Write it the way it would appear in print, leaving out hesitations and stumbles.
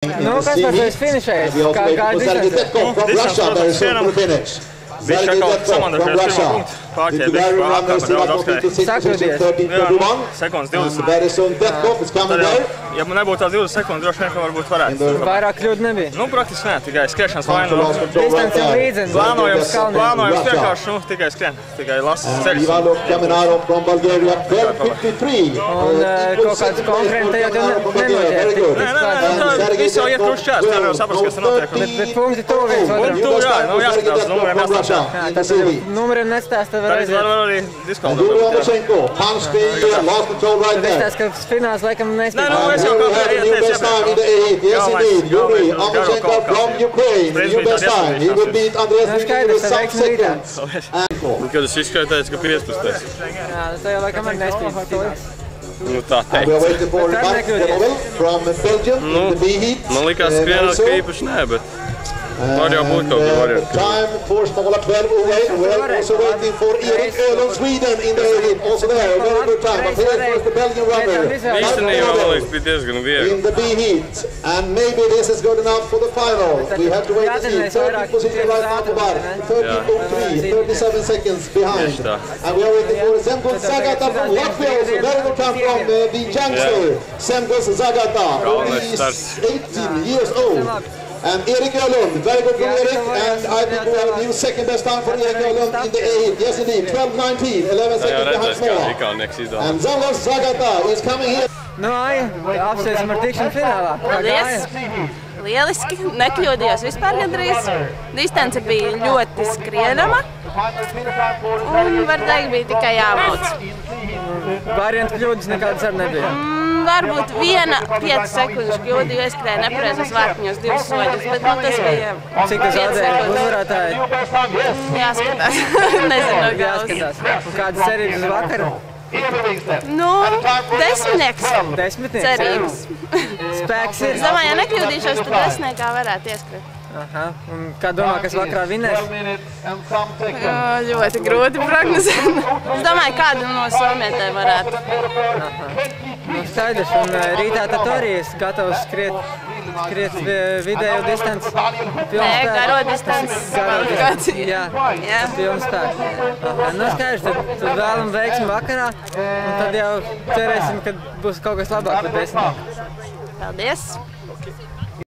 Nu, kas tas finišējis? Kā distance? Viņš atkal samandošies pirmā punktu, pārķēja bišķi pa apkārt, daudz apskrēja. Sakļudies. Jā, sekundes 20. Tad jau, ja man nebūtu tās 20 sekundes, droši vien, ka varbūt varētu. Vairāk kļūdu nebija? Nu, praktiski nē, tikai skriešanas vainu. Distance jau līdzens. Plānojums vienkārši, tikai skrien, tikai lasas ceļus. Un kaut kāds konkurenti jau nenotiek. Nē, viss jau iet uz čērs, tā jau saprast, kas notiek. Bet punkti tuvu viens otram. Punktu, jā, nu jāskatās, numuriem jāstāv. Tad numuriem nestāsta var aiziet. Tad var arī diskvalificēt. Bet tās, ka fināls laikam nespēj. Nē, nu es jau kā ieteicu Nu skaidrs, tad veiksim rītā. Kad es izskaitēju, ka 15. Jā, tā jau laikam arī nespēj. Nu tā teikt. Nu, man likās skrienāt, ka īpaši nē, bet var jau būt kaut kā varianti. Time for smaller 12 away. We're also waiting for Erik Öhlund, Sweden in the heat. Also there, very good time. But here is the Belgian runner. Īstenībā, man liekas, bija diezgan viegli. In the B heat. And maybe this is good enough for the final. We have to wait to see. 13th position right now for Bar. 13.03, 37 seconds behind. And we are waiting for Zemgus Zagata from Latvia. Also very good time from the youngster. Zemgus Zagata, only 18 years old. And Erik Öhlund, very good from Erik, and I think we have a new second best time for Erik Öhlund in the A-heat. Yes indeed, 12.19, 11 seconds behind Smola. And Zemgus Zagata is coming here. Nu, Aija, apsveicam ar tikšanu finālā. Paldies! Lieliski, nekļūdījos vispār gandrīz. Distance bija ļoti skrienama. Un, var teikt, bija tikai jāmauc. Variantu kļūdas nekādas arī nebija. Varbūt viena 5 sekundžu kļūda, jo es skrēju nepareizos vārtiņos 2 soļus, bet nu, tas bija 5 sekundes. Cik tas zaudēja uzvarētāji? Jāskatās. Nezinu, no galvas. Jāskatās. Un kādas cerības uz vakaru? Nu, desmitnieks. Desmitnieks? Cerības. Spēks ir? Es domāju, ja nekļūdīšos, tad desmitniekā varētu ieskrēt. Aha. Un kā domā, kas vakarā vinēs? Ļoti grūti prognozēt. Es domāju, kādu no somietēm varētu. Nu, skaidrs. Un rītā tad arī es gatavs skriet vidējo distanci? Nē, garo distanci. Jā, pilnu spēku. Nu, skaidrs, tad vēlam veiksmi vakarā. Un tad jau cerēsim, ka būs kaut kas labāk par desmitnieku. Paldies!